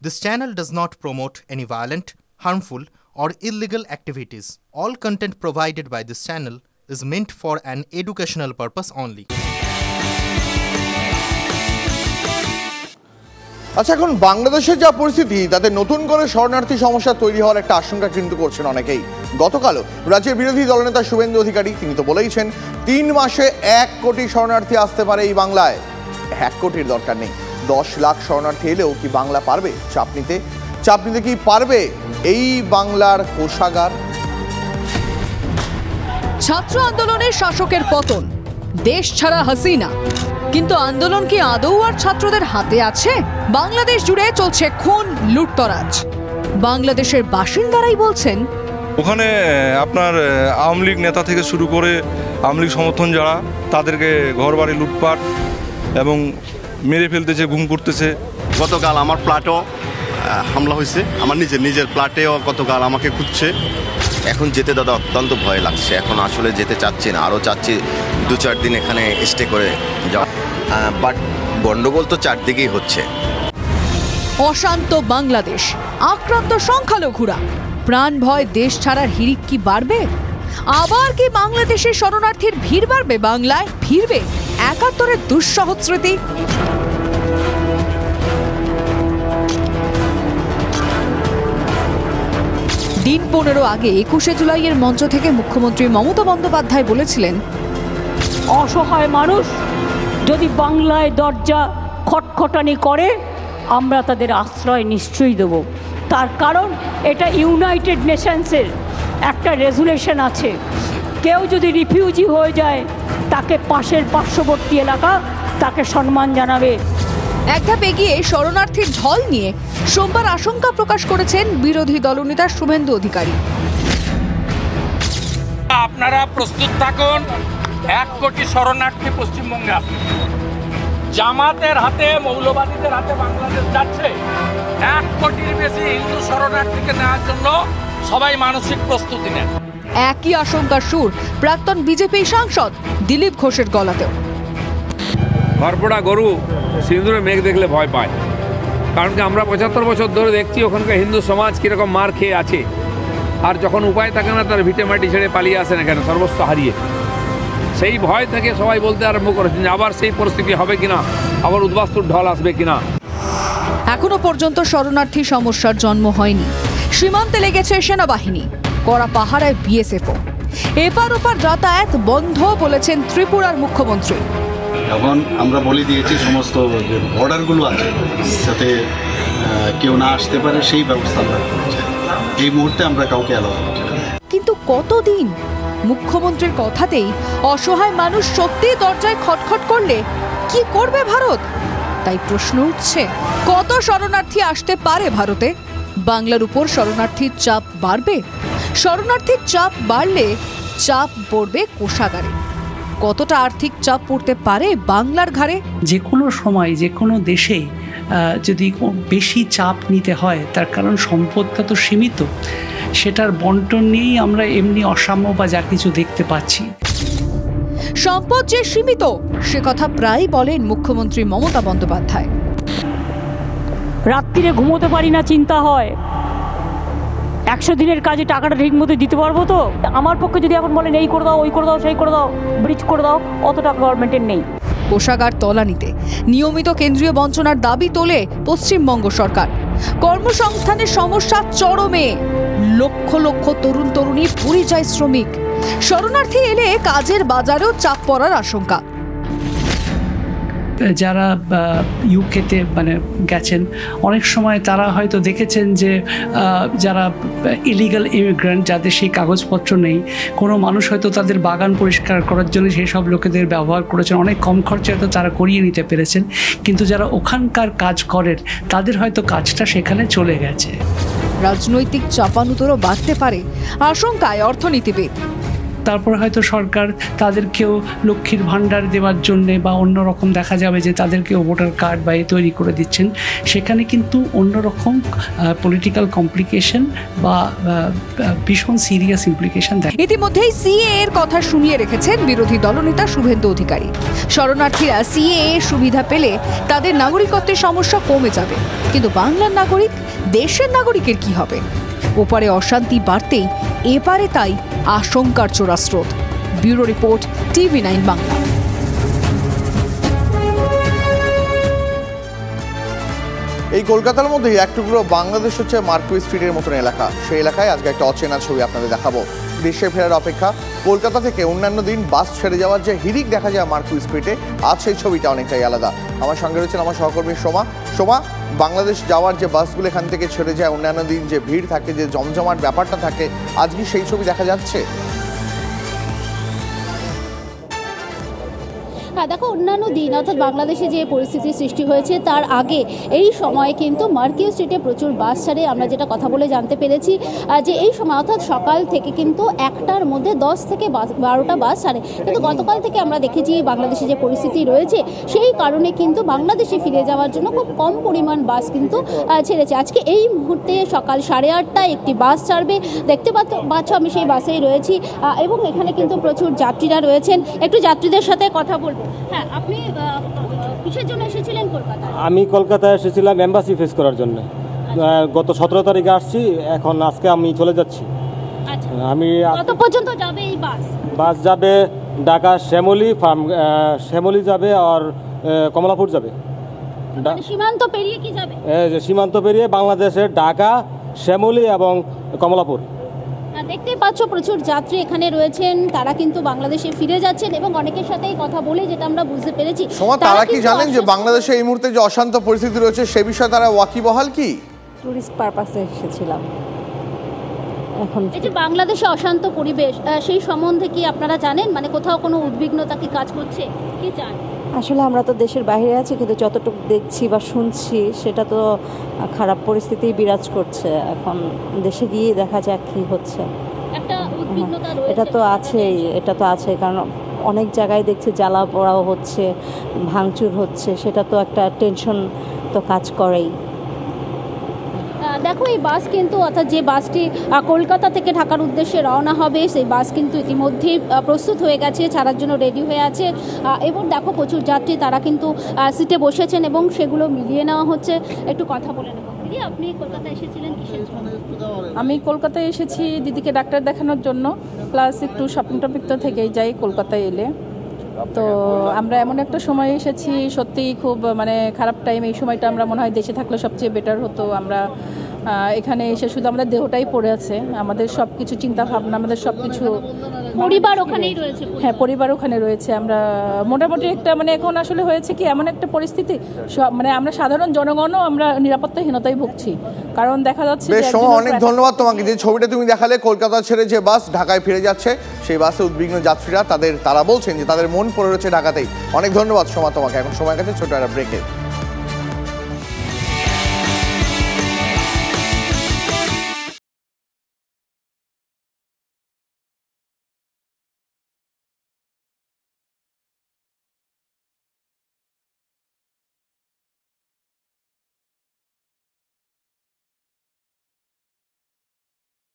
This channel does not promote any violent, harmful, or illegal activities. All content provided by this channel is meant for an educational purpose only. আচ্ছা, এখন বাংলাদেশের যা পরিস্থিতি তাতে নতুন করে শরণার্থী সমস্যা তৈরি হওয়ার একটা আশঙ্কা কিন্তু করছেন অনেকেই। গতকালও রাজ্যের বিরোধী দলনেতা শুভেন্দু অধিকারী তিনি তো বলেইছেন ৩ মাসে ১ কোটি শরণার্থী আসতে পারে এই বাংলায়। ১ কোটির দরকার নেই, ১০ লাখ শরণার্থী এলেও কি বাংলা পারবে চাপ নিতে কি পারবে এই বাংলার কোষাগার? ছাত্র আন্দোলনের শাসকের পতন, দেশ ছাড়া হাসিনা, কিন্তু আন্দোলন কি আদৌ আর ছাত্রদের হাতে আছে? বাংলাদেশ জুড়ে চলছে খুন, লুটতরাজ। বাংলাদেশের বাসিন্দারাই বলছেন ওখানে আপনার আওয়ামী লীগ নেতা থেকে শুরু করে আওয়ামী লীগ সমর্থন যারা, তাদেরকে ঘরবাড়ি লুটপাট এবং মেরে ফেলতেছে, গুম করতেছে। গতকাল আমার প্লাটও হামলা হয়েছে, আমার নিজের প্লাটেও গতকাল আমাকে খুঁজছে। এখন যেতে দাদা অত্যন্ত ভয় লাগছে, এখন আসলে যেতে চাচ্ছি না, আরও চাচ্ছি 2-4 দিন এখানে স্টে করে যাওয়া। বাট গন্ডগোল তো চারদিকেই হচ্ছে। অশান্ত বাংলাদেশ, আক্রান্ত সংখ্যালঘুরা, প্রাণ ভয়, দেশ ছাড়ার হিড়িক কি বাড়বে? আবার কি বাংলাদেশের শরণার্থীর ভিড় বাড়বে? বাংলায় ফিরবে ৭১-এর দুঃসহ স্মৃতি? দিন ১৫ আগে ২১শে জুলাইয়ের মঞ্চ থেকে মুখ্যমন্ত্রী মমতা বন্দ্যোপাধ্যায় বলেছিলেন, অসহায় মানুষ যদি বাংলায় দরজা খটখটানি করে আমরা তাদের আশ্রয় নিশ্চয়ই দেব। তার কারণ এটা ইউনাইটেড নেশনসের একটা রেজুলেশন আছে, কেউ যদি রিফিউজি হয়ে যায় তাকে পাশের পার্শ্ববর্তী এলাকা তাকে সম্মান জানাবে। এক ধাপ এগিয়ে শরণার্থীর ঢল নিয়ে সোমবার আশঙ্কা প্রকাশ করেছেন বিরোধী দলনেতা শুভেন্দু অধিকারী। আপনারা প্রস্তুত থাকুন, ১ কোটি শরণার্থী পশ্চিমবঙ্গে আসবে। জামাতের হাতে, মৌলবাদীদের হাতে বাংলাদেশ যাচ্ছে। ১ কোটির বেশি হিন্দু শরণার্থীকে নেওয়ার জন্য সবাই মানসিক প্রস্তুতি নেন। একই আশঙ্কার সুর প্রাক্তন বিজেপি সাংসদ দিলীপ ঘোষের গলাতেও। ঘরপোড়া গরু সিঁদুরে মেঘ দেখলে ভয় পায়, কারণ কি আমরা ৭৫ বছর ধরে দেখছি ওখানকার হিন্দু সমাজ কীরকম মার খেয়ে আছে, আর যখন উপায় থাকে না তার ভিটে মাটি ছেড়ে পালিয়ে আসে না কেন, সর্বস্ব হারিয়ে। সেই ভয় থেকে সবাই বলতে আরম্ভ করেছেন যে আবার সেই পরিস্থিতি হবে কিনা, আবার উদ্বাস্তুর ঢল আসবে কিনা। এখনো পর্যন্ত শরণার্থী সমস্যার জন্ম হয়নি। সীমান্তে লেগেছে সেনাবাহিনী, কড়া পাহারায় বিএসএফও। এপার ওপার যাতায়াত বন্ধ বলেছেন ত্রিপুরার মুখ্যমন্ত্রী। এখন আমরা বলে দিয়েছি সমস্ত যে বর্ডারগুলো আছে যাতে কেউ না আসতে পারে সেই ব্যবস্থা আমরা করছি। এই মুহূর্তে আমরা কাউকে অ্যালাউ করছি না। কিন্তু কতদিন? মুখ্যমন্ত্রীর কথাতেই অসহায় মানুষ সত্যি দরজায় খটখট করলে কি করবে ভারত? তাই প্রশ্ন উঠছে, কত শরণার্থী আসতে পারে ভারতে? বাংলার উপর শরণার্থীর চাপ বাড়বে। শরণার্থীর চাপ বাড়লে চাপ পড়বে কোষাগারে। কতটা আর্থিক চাপ পড়তে পারে বাংলার ঘাড়ে? যে কোনো সময় যে কোনো দেশে যদি বেশি চাপ নিতে হয়, তার কারণ সম্পদটা তো সীমিত, সেটার বন্টন নিয়েই আমরা এমনি অসাম্য বা যা কিছু দেখতে পাচ্ছি। সম্পদ যে সীমিত সে কথা প্রায় বলেন মুখ্যমন্ত্রী মমতা বন্দ্যোপাধ্যায়। রাত্রিরে ঘুমোতে পারি না, চিন্তা হয় ১০০ দিনের কাজে টাকাটা ঠিক মতো দিতে পারবো তো? আমার পক্ষে যদি এখন বলেন এই করে দাও, ওই করে দাও, সেই করে দাও, ব্রিজ করে দাও, অত টাকা গভর্নমেন্টের নেই। কোষাগার তলানিতে নিয়মিত কেন্দ্রীয় বঞ্চনার দাবি তোলে পশ্চিমবঙ্গ সরকার। কর্মসংস্থানের সমস্যা চরমে, লক্ষ লক্ষ তরুণ তরুণী পরিযায়ী শ্রমিক। শরণার্থী এলে কাজের বাজারেও চাপ পড়ার আশঙ্কা। যারা ইউকেতে গেছেন, অনেক সময় তারা হয়তো দেখেছেন যে যারা ইলিগাল ইমিগ্রেন্ট, যাদের সেই কাগজপত্র নেই, কোনো মানুষ হয়তো তাদের বাগান পরিষ্কার করার জন্য সেই সব লোকেদের ব্যবহার করেছেন, অনেক কম খরচে হয়তো তারা করিয়ে নিতে পেরেছেন, কিন্তু যারা ওখানকার কাজ করেন তাদের হয়তো কাজটা সেখানে চলে গেছে। রাজনৈতিক চাপানুতরও বাড়তে পারে আশঙ্কায় অর্থনীতিবিদ। তারপর হয়তো সরকার তাদেরকেও লক্ষ্মীর ভাণ্ডার দেওয়ার জন্যে বা অন্যরকম দেখা যাবে যে তাদেরকেও ভোটার কার্ড বা তৈরি করে দিচ্ছেন। সেখানে কিন্তু অন্যরকম পলিটিক্যাল কমপ্লিকেশন বা ভীষণ সিরিয়াস ইমপ্লিকেশন দেয়। ইতিমধ্যেই সিএএ এর কথা শুনিয়ে রেখেছেন বিরোধী দলনেতা শুভেন্দু অধিকারী। শরণার্থীরা সিএএ এর সুবিধা পেলে তাদের নাগরিকত্বের সমস্যা কমে যাবে, কিন্তু বাংলার নাগরিক, দেশের নাগরিকের কি হবে? ওপারে অশান্তি বাড়তেই এপারে তাই আশঙ্কার চোরাস্রোত। Bureau report, TV9 Bangla. এই কলকাতার মধ্যেই এক টুকরো বাংলাদেশ হচ্ছে মার্কুই স্ট্রিটের মতন এলাকা। সেই এলাকায় আজকে একটা অচেনা ছবি আপনাদের দেখাবো। দেশে ফেরার অপেক্ষা। কলকাতা থেকে অন্যান্য দিন বাস ছেড়ে যাওয়ার যে হিড়িক দেখা যায় মার্কুই স্ট্রিটে, আজ সেই ছবিটা অনেকটাই আলাদা। আমার সঙ্গে রয়েছেন আমার সহকর্মী সোমা। বাংলাদেশ যাওয়ার যে বাসগুলো এখান থেকে ছেড়ে যায়, অন্যান্য দিন যে ভিড় থাকে, যে জমজমাট ব্যাপারটা থাকে, আজকে সেই ছবি দেখা যাচ্ছে। হ্যাঁ, দেখো, অন্যান্য দিন অর্থাৎ বাংলাদেশে যে পরিস্থিতির সৃষ্টি হয়েছে তার আগে এই সময়ে কিন্তু মার্কুই স্ট্রিটে প্রচুর বাস ছাড়ে। আমরা যেটা কথা বলে জানতে পেরেছি যে এই সময় অর্থাৎ সকাল থেকে কিন্তু একটার মধ্যে 10 থেকে 12টা বাস ছাড়ে। কিন্তু গতকাল থেকে আমরা দেখেছি বাংলাদেশে যে পরিস্থিতি রয়েছে সেই কারণে কিন্তু বাংলাদেশে ফিরে যাওয়ার জন্য খুব কম পরিমাণ বাস কিন্তু ছেড়েছে। আজকে এই মুহূর্তে সকাল 8:30টায় একটি বাস ছাড়বে। দেখতে পাচ্ছ আমি সেই বাসেই রয়েছি এবং এখানে কিন্তু প্রচুর যাত্রীরা রয়েছেন। একটু যাত্রীদের সাথে কথা বলবো। হ্যাঁ, আপনি কিসের জন্য এসেছিলেন কলকাতায়? আমি কলকাতায় এসেছিলাম এমবাসি ফেস করার জন্য। গত 17 তারিখে আসছি, এখন আজকে আমি চলে যাচ্ছি। আমি কত পর্যন্ত যাবে এই বাস? বাস যাবে ঢাকা শ্যামলী যাবে আর কমলাপুর যাবে। সীমান্ত পেরিয়ে কি যাবে? সীমান্ত পেরিয়ে বাংলাদেশের ঢাকা, শ্যামলী এবং কমলাপুর। দেখতে পাচ্ছ প্রচুর যাত্রী এখানে রয়েছেন, তারা কিন্তু বাংলাদেশে ফিরে যাচ্ছেন এবং অনেকের সাথেই কথা বলে যেটা আমরা বুঝতে পেরেছি, তারা কি জানেন যে বাংলাদেশে এই মুহূর্তে যে অশান্ত পরিস্থিতি রয়েছে সে বিষয়ে তারা ওয়াকিবহাল? কি টুরিস্ট পারপাসে এসেছিলাম। এখন এই যে বাংলাদেশে অশান্ত পরিবেশ, সেই সম্বন্ধে কি আপনারা জানেন? মানে কোথাও কোনো উদ্বিগ্নতা কি কাজ করছে? কি চান? আসলে আমরা তো দেশের বাইরে আছি, কিন্তু যতটুকু দেখছি বা শুনছি সেটা তো খারাপ পরিস্থিতি বিরাজ করছে। এখন দেশে গিয়ে দেখা যাক কি হচ্ছে। একটা উদ্বিগ্নতা রয়েছে, এটা তো আছেই, কারণ অনেক জায়গায় দেখছি জ্বালা পোড়াও হচ্ছে, ভাঙচুর হচ্ছে, সেটা তো একটা টেনশন তো কাজ করেই। দেখো, এই বাস কিন্তু অর্থাৎ যে বাসটি কলকাতা থেকে ঢাকার উদ্দেশ্যে রওনা হবে সেই বাস কিন্তু ইতিমধ্যেই প্রস্তুত হয়ে গেছে, ছাড়ার জন্য রেডি হয়ে আছে। এবং দেখো প্রচুর যাত্রী তারা কিন্তু সিটে বসেছেন এবং সেগুলো মিলিয়ে নেওয়া হচ্ছে। একটু কথা বলে নেব। দিদি, আপনি কলকাতায় এসেছিলেন কিসের জন্য? আমি কলকাতায় এসেছি দিদিকে ডাক্তার দেখানোর জন্য, প্লাস একটু শপিং টপিং তো থেকেই যাই কলকাতায় এলে। তো আমরা এমন একটা সময় এসেছি, সত্যিই খুব মানে খারাপ টাইম। এই সময়টা আমরা মনে হয় দেশে থাকলে সবচেয়ে বেটার হতো। আমরা এখানে এসে শুধু আমাদের দেহটাই পড়ে আছে, আমাদের সব কিছু চিন্তা ভাবনা, আমাদের সব কিছু পরিবার ওখানেই রয়েছে। হ্যাঁ, পরিবার ওখানে রয়েছে। আমরা মোটামুটি একটা মানে এখন আসলে হয়েছে কি এমন একটা পরিস্থিতি, মানে আমরা সাধারণ জনগণও আমরা নিরাপত্তাহীনতায় ভুগছি। কারণ দেখা যাচ্ছে অনেক ধন্যবাদ তোমাকে। যে ছবিটা তুমি দেখালে কলকাতা ছেড়ে যে বাস ঢাকায় ফিরে যাচ্ছে, সেই বাসে উদ্বিগ্ন যাত্রীরা তারা বলছেন যে তাদের মন পড়ে রয়েছে ঢাকাতেই। অনেক ধন্যবাদ সোমা তোমাকে। এখন সময় কাছে ছোট একটা ব্রেকে।